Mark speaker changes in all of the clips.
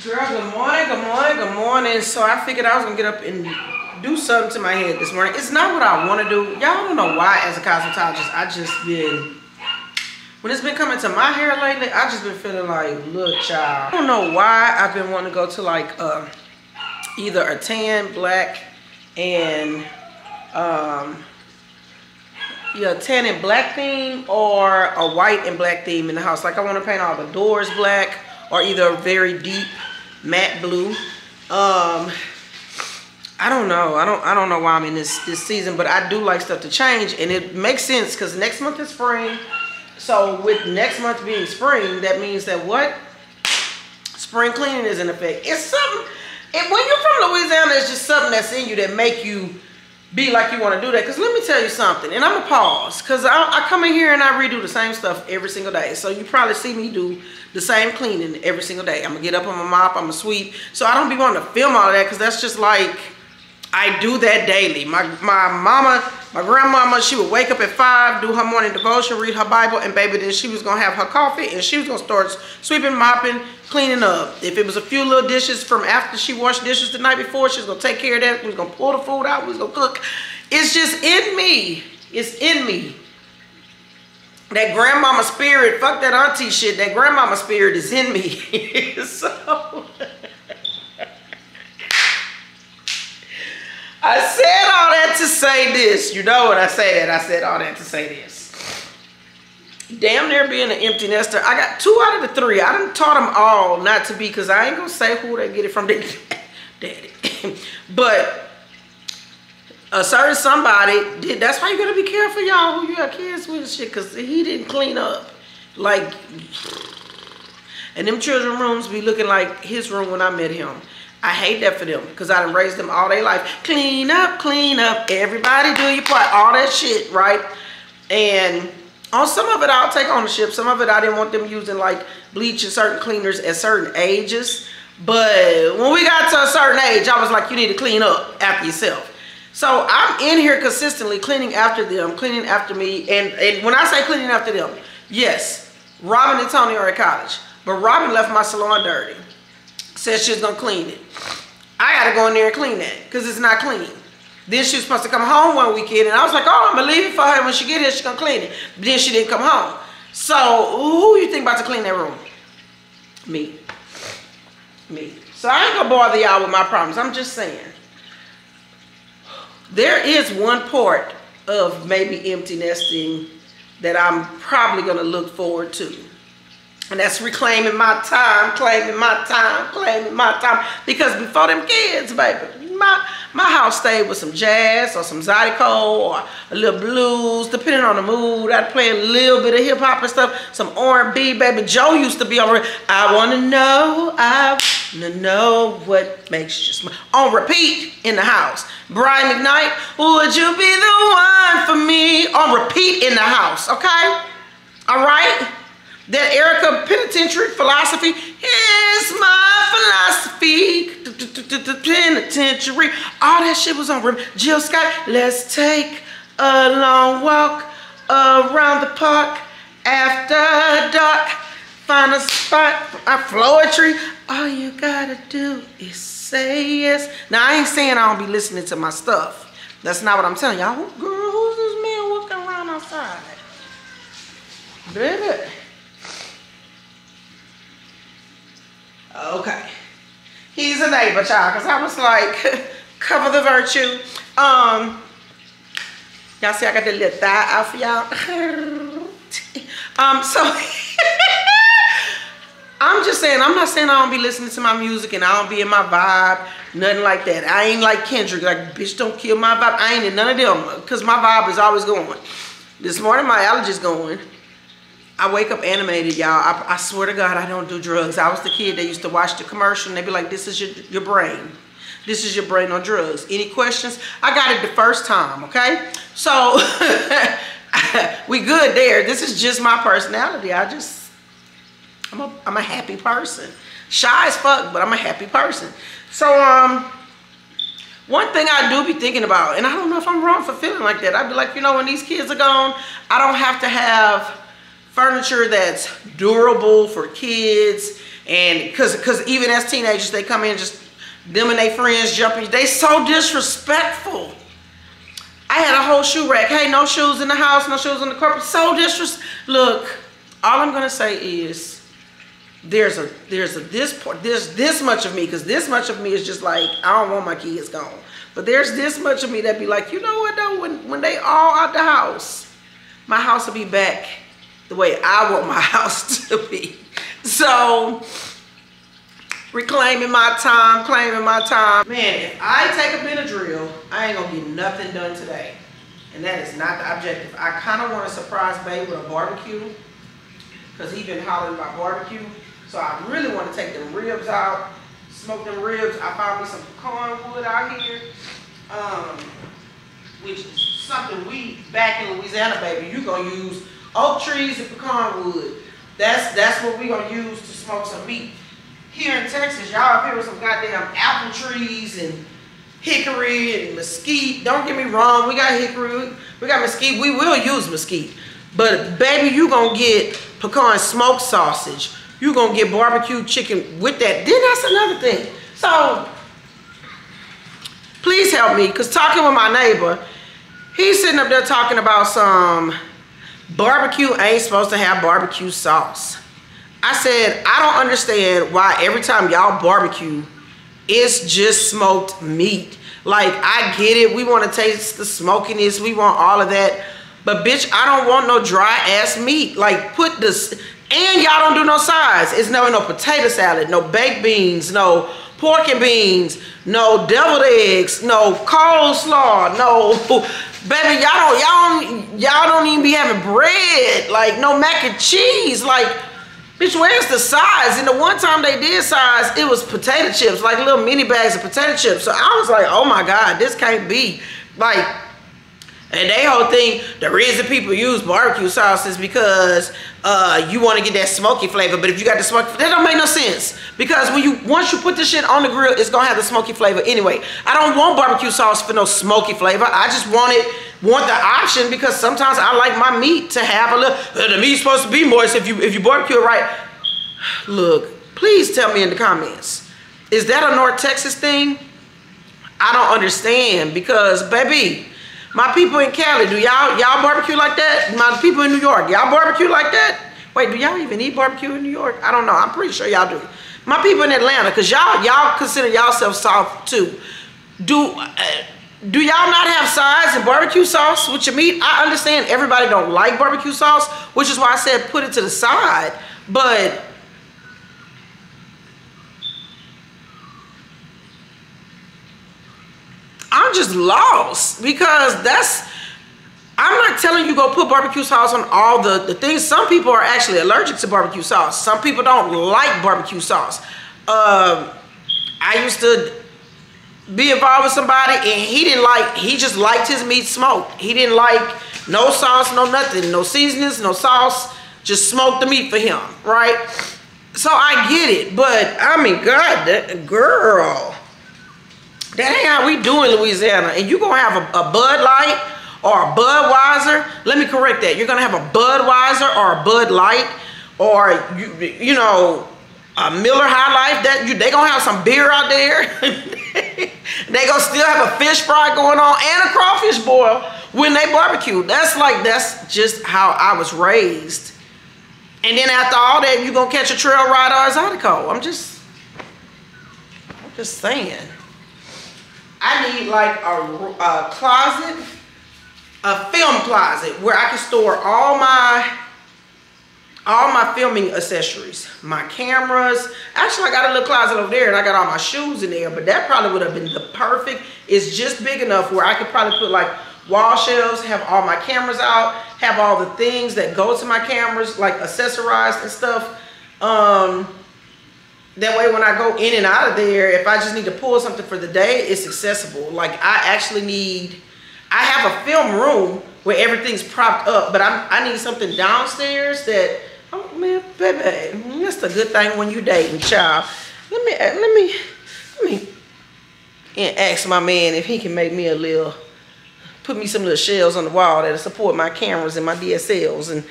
Speaker 1: Girl, good morning, good morning, good morning. So I figured I was gonna get up and do something to my head this morning. It's not what I want to do. Y'all don't know why as a cosmetologist, I just been, when it's been coming to my hair lately, I just been feeling like, look child. I don't know why I've been wanting to go to like either a tan, black, and tan and black theme or a white and black theme in the house. Like I want to paint all the doors black or either a very deep matte blue. I don't know. I don't know why I'm in this season, but I do like stuff to change, and it makes sense because next month is spring. So with next month being spring, that means that what? Spring cleaning is in effect. It's something, and when you're from Louisiana, it's just something that's in you that make you be like you want to do that. Because let me tell you something, and I'm gonna pause because I come in here and I redo the same stuff every single day. So you probably see me do the same cleaning every single day. I'm gonna get up on my mop, I'm gonna sweep. So I don't be wanting to film all of that because that's just like, I do that daily. My grandmama, she would wake up at 5, do her morning devotion, read her Bible, and baby, then she was gonna have her coffee and she was gonna start sweeping, mopping, cleaning up. If it was a few little dishes from after she washed dishes the night before, she was gonna take care of that. We was gonna pull the food out, we was gonna cook. It's just in me. It's in me. That grandmama spirit, fuck that auntie shit, that grandmama spirit is in me. So I said all that to say this. You know when I say that, I said all that to say this. Damn near being an empty nester. I got 2 out of the 3. I done taught them all not to be, because I ain't gonna say who they get it from, their daddy. But a certain somebody did. That's why you gotta be careful, y'all, who you have kids with and shit, because he didn't clean up. Like, and them children rooms be looking like his room when I met him. I hate that for them because I done raised them all their life. Clean up, everybody do your part, all that shit, right? And on some of it, I'll take ownership. Some of it, I didn't want them using like bleach and certain cleaners at certain ages. But when we got to a certain age, I was like, you need to clean up after yourself. So I'm in here consistently cleaning after them, cleaning after me. And when I say cleaning after them, yes, Robin and Tony are at college. But Robin left my salon dirty. Said she was gonna clean it. I gotta go in there and clean that because it's not clean. Then she was supposed to come home one weekend, and I was like, oh, I'm gonna leave it for her. When she get here, she's gonna clean it. But then she didn't come home. So who you think about to clean that room? Me. So I ain't gonna bother y'all with my problems. I'm just saying. There is one part of maybe empty nesting that I'm probably gonna look forward to. And that's reclaiming my time, claiming my time. Because before them kids, baby, my house stayed with some jazz or some zydeco or a little blues, depending on the mood. I'd play a little bit of hip hop and stuff, some R&B, baby. Joe used to be on, I wanna know what makes you smile. On repeat in the house. Brian McKnight, would you be the one for me? On repeat in the house, okay? All right? That Erica Penitentiary philosophy is my philosophy. Penitentiary. All that shit was on Jill Scott. Let's take a long walk around the park after dark. Find a spot for our poetry. All you gotta do is say yes. Now, I ain't saying I don't be listening to my stuff. That's not what I'm telling y'all. Girl, who's this man walking around outside? Baby. Okay, he's a neighbor, child, because I was like, cover the virtue. Y'all see I got the little thigh out for y'all. So I'm just saying, I'm not saying I don't be listening to my music and I don't be in my vibe, nothing like that. I ain't like Kendrick, like, bitch, don't kill my vibe. I ain't in none of them, because my vibe is always going. This morning, my allergies going. I wake up animated, y'all. I swear to God, I don't do drugs. I was the kid that used to watch the commercial and they'd be like, this is your brain. This is your brain on drugs. Any questions? I got it the first time, okay? So, we good there. This is just my personality. I'm a happy person. Shy as fuck, but I'm a happy person. So, one thing I do be thinking about, and I don't know if I'm wrong for feeling like that. I'd be like, you know, when these kids are gone, I don't have to have furniture that's durable for kids And because even as teenagers, they come in just them and their friends jumping. They so disrespectful. I had a whole shoe rack. Hey, no shoes in the house, no shoes on the carpet. So disrespectful. Look, all I'm gonna say is there's this much of me, because this much of me is just like, I don't want my kids gone. But there's this much of me that be like, you know what though, when they all out the house, my house will be back the way I want my house to be. So, reclaiming my time, claiming my time. Man, if I take a Benadryl, I ain't gonna get nothing done today. And that is not the objective. I kind of want to surprise Beau with a barbecue, because he's been hollering about barbecue. So I really want to take them ribs out, smoke them ribs. I found me some pecan wood out here, which is something we, back in Louisiana, baby, you gonna use oak trees and pecan wood. That's what we gonna use to smoke some meat. Here in Texas, y'all up here with some goddamn apple trees and hickory and mesquite. Don't get me wrong, we got hickory, we got mesquite. We will use mesquite. But baby, you gonna get pecan smoked sausage. You gonna get barbecue chicken with that. Then that's another thing. So please help me, because talking with my neighbor, he's sitting up there talking about some barbecue ain't supposed to have barbecue sauce. I said, I don't understand why every time y'all barbecue, it's just smoked meat. Like, I get it. We want to taste the smokiness. We want all of that. But bitch, I don't want no dry ass meat. Like, put this, and y'all don't do no sides. It's no potato salad, no baked beans, no pork and beans, no deviled eggs, no coleslaw, no, baby, y'all don't even be having bread, like no mac and cheese. Like, bitch, where's the size? And the one time they did size, it was potato chips, like little mini bags of potato chips. So I was like, oh my God, this can't be. Like, and they whole thing, the reason people use barbecue sauce is because you want to get that smoky flavor. But if you got the smoky, that don't make no sense. Because once you put this shit on the grill, it's gonna have the smoky flavor anyway. I don't want barbecue sauce for no smoky flavor. I just want the option, because sometimes I like my meat to have a little, the meat's supposed to be moist if you barbecue it right. Look, please tell me in the comments, is that a North Texas thing? I don't understand, because baby, my people in Cali, do y'all barbecue like that? My people in New York, y'all barbecue like that? Wait, do y'all even eat barbecue in New York? I don't know. I'm pretty sure y'all do. My people in Atlanta, because y'all consider yourself soft too. Do y'all not have sides and barbecue sauce with your meat? I understand everybody don't like barbecue sauce, which is why I said put it to the side. But I'm just lost, because I'm not telling you go put barbecue sauce on all the things. Some people are actually allergic to barbecue sauce. Some people don't like barbecue sauce. I used to be involved with somebody and he just liked his meat smoked. He didn't like no sauce, no nothing, no seasonings, no sauce, just smoke the meat for him, right? So I get it, but I mean, God, girl, that ain't how we do in Louisiana. And you gonna have a Bud Light or a Budweiser. Let me correct that. You're gonna have a Budweiser or a Bud Light, or you know, a Miller High Life. They gonna have some beer out there. They gonna still have a fish fry going on and a crawfish boil when they barbecue. That's just how I was raised. And then after all that, you gonna catch a trail ride or a Zydeco. I'm just saying. I need like a closet, a film closet, where I can store all my filming accessories, my cameras. Actually, I got a little closet over there and I got all my shoes in there, but that probably would have been the perfect. It's just big enough where I could probably put like wall shelves, have all my cameras out, have all the things that go to my cameras, like accessorized and stuff. That way when I go in and out of there, if I just need to pull something for the day, it's accessible. Like I have a film room where everything's propped up, but I need something downstairs that, oh man, baby, that's a good thing when you dating, child. Let me ask my man if he can make me put me some little shelves on the wall that'll support my cameras and my DSLs and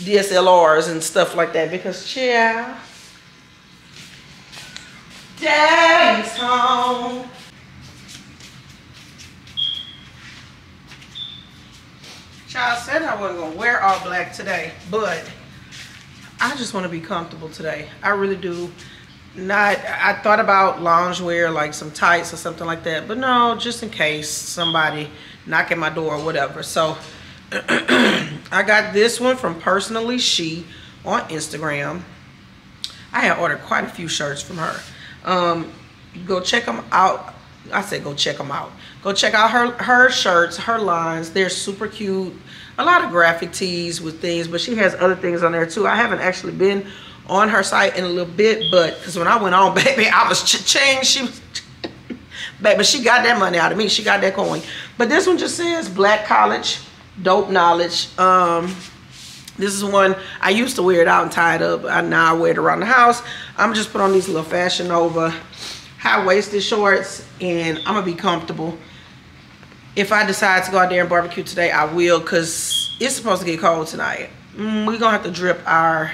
Speaker 1: DSLRs and stuff like that, because child, Daddy's home. Child said I wasn't gonna wear all black today, but I just want to be comfortable today. I really do. I thought about loungewear, like some tights or something like that, but no, just in case somebody knock at my door or whatever. So I got this one from Personally She on Instagram. I had ordered quite a few shirts from her. Go check them out. I said go check them out. Go check out her shirts, her lines. They're super cute. A lot of graphic tees with things, but she has other things on there too. I haven't actually been on her site in a little bit, but because when I went on, baby, I was cha-ching. She was, baby, she got that money out of me. She got that coin. But this one just says Black College, Dope Knowledge. This is one I used to wear it out and tie it up. Now I wear it around the house. I'm just put on these little Fashion Nova high-waisted shorts, and I'm gonna be comfortable. If I decide to go out there and barbecue today, I will, because it's supposed to get cold tonight. We're gonna have to drip our,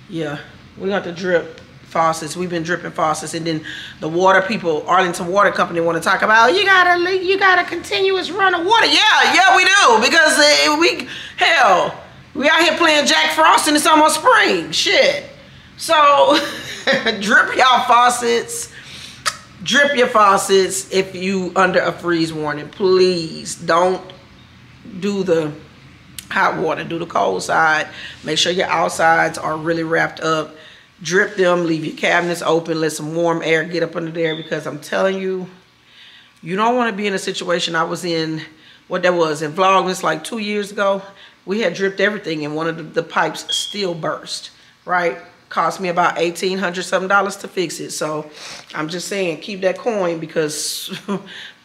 Speaker 1: yeah, we're gonna have to drip faucets. We've been dripping faucets, and then the water people, Arlington Water Company, want to talk about you got a continuous run of water. Yeah, we do, because we out here playing Jack Frost and it's almost spring. Shit. So drip y'all faucets. Drip your faucets if you under a freeze warning. Please don't do the hot water. Do the cold side. Make sure your outsides are really wrapped up. Drip them. Leave your cabinets open. Let some warm air get up under there, because I'm telling you, you don't want to be in a situation I was in. What that was in Vlogmas like 2 years ago. We had dripped everything, and one of the pipes still burst. Right? Cost me about $1,800 something to fix it. So I'm just saying, keep that coin, because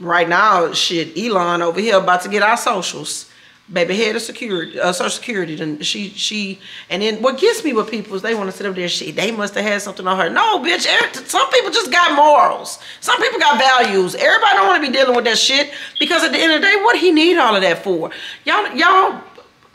Speaker 1: right now, shit, Elon over here about to get our socials. Baby, head of security, Social Security, and and then what gets me with people is they want to sit up there, shit, they must have had something on her. No, bitch, some people just got morals. Some people got values. Everybody don't want to be dealing with that shit, because at the end of the day, what he need all of that for? Y'all,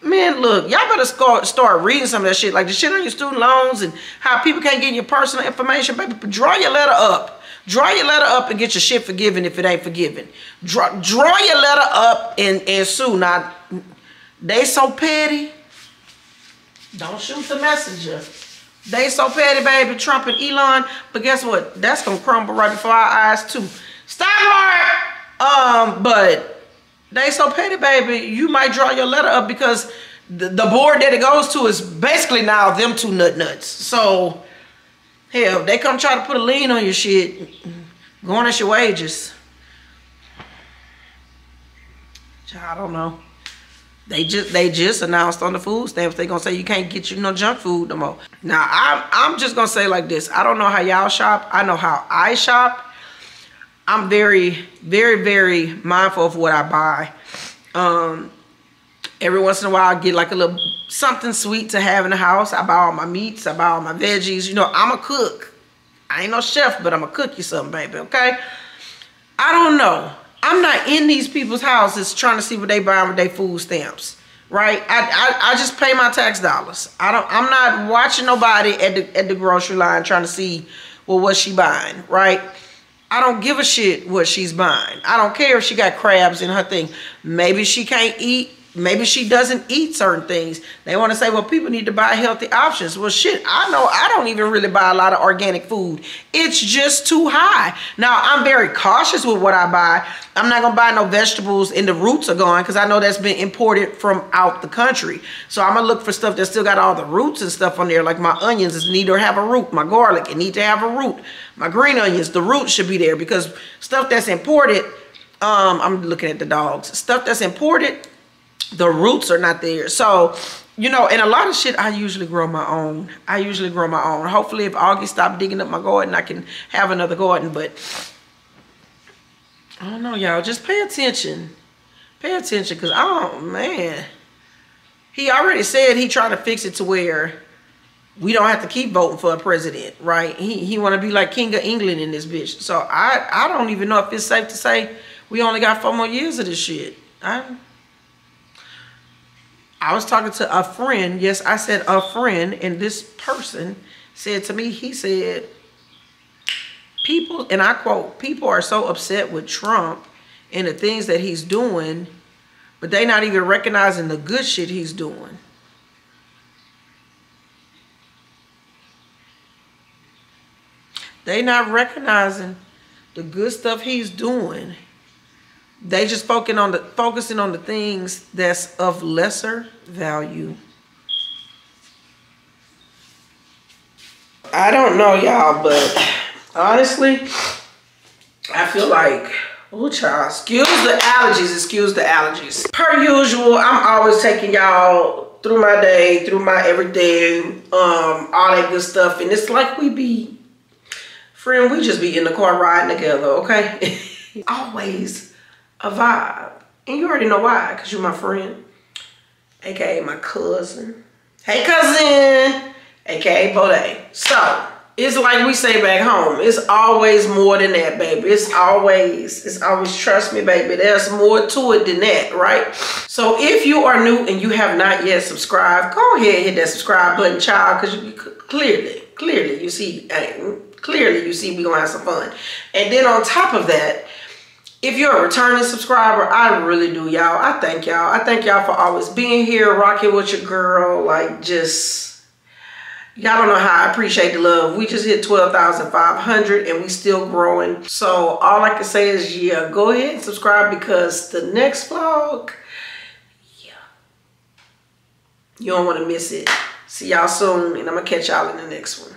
Speaker 1: man, look, y'all better start reading some of that shit, like the shit on your student loans and how people can't get your personal information. Baby, draw your letter up. Draw your letter up and get your shit forgiven if it ain't forgiven. Draw your letter up and sue. Now, they so petty. Don't shoot the messenger. They so petty, baby, Trump and Elon. But guess what? That's going to crumble right before our eyes, too. Stop, Lord! But they so petty, baby. You might draw your letter up, because the board that it goes to is basically now them two nuts. So, hell, if they come try to put a lien on your shit, going at your wages. I don't know. They just announced on the food stamps they're gonna say you can't get you no junk food no more. Now I'm just gonna say like this. I don't know how y'all shop. I know how I shop. I'm very, very, very mindful of what I buy. Every once in a while I get like a little something sweet to have in the house. I buy all my meats, I buy all my veggies. You know, I'm a cook. I ain't no chef, but I'm gonna cook you something, baby, okay? I don't know. I'm not in these people's houses trying to see what they buying with their food stamps, right? I just pay my tax dollars. I'm not watching nobody at the grocery line trying to see, well, what she buying, right? I don't give a shit what she's buying. I don't care if she got crabs in her thing. Maybe she can't eat. Maybe she doesn't eat certain things. They want to say, well, people need to buy healthy options. Well, shit, I know I don't even really buy a lot of organic food. It's just too high. Now, I'm very cautious with what I buy. I'm not going to buy no vegetables and the roots are gone, because I know that's been imported from out the country. So I'm going to look for stuff that still got all the roots and stuff on there. Like my onions need to have a root. My garlic, it need to have a root. My green onions, the roots should be there, because stuff that's imported, I'm looking at the dogs. Stuff that's imported, the roots are not there. So, you know, and a lot of shit I usually grow my own. Hopefully if August stop digging up my garden, I can have another garden. But I don't know, y'all. Just pay attention. Pay attention, because man. He already said he trying to fix it to where we don't have to keep voting for a president, right? He want to be like King of England in this bitch. So I don't even know if it's safe to say we only got 4 more years of this shit. I was talking to a friend. Yes, I said a friend. And this person said to me, he said, people, and I quote, people are so upset with Trump and the things that he's doing, but they not even recognizing the good shit he's doing. They not recognizing the good stuff he's doing. They just focusing on the things that's of lesser value. I don't know, y'all, but honestly, I feel like, oh child, excuse the allergies. Per usual, I'm always taking y'all through my day, through my everything, all that good stuff. And it's like we just be in the car riding together, okay? Always a vibe. And you already know why, because you're my friend, aka my cousin. Hey cousin, aka BEAUdaes. So it's like we say back home, it's always more than that, baby. It's always, trust me, baby, there's more to it than that, right? So if you are new and you have not yet subscribed, go ahead and hit that subscribe button, child, because you clearly you see we gonna have some fun. And then on top of that, if you're a returning subscriber, I really do, y'all. I thank y'all for always being here, rocking with your girl. Like, just, y'all don't know how I appreciate the love. We just hit 12,500 and we still growing. So all I can say is, yeah, go ahead and subscribe, because the next vlog, yeah, you don't want to miss it. See y'all soon, and I'm gonna catch y'all in the next one.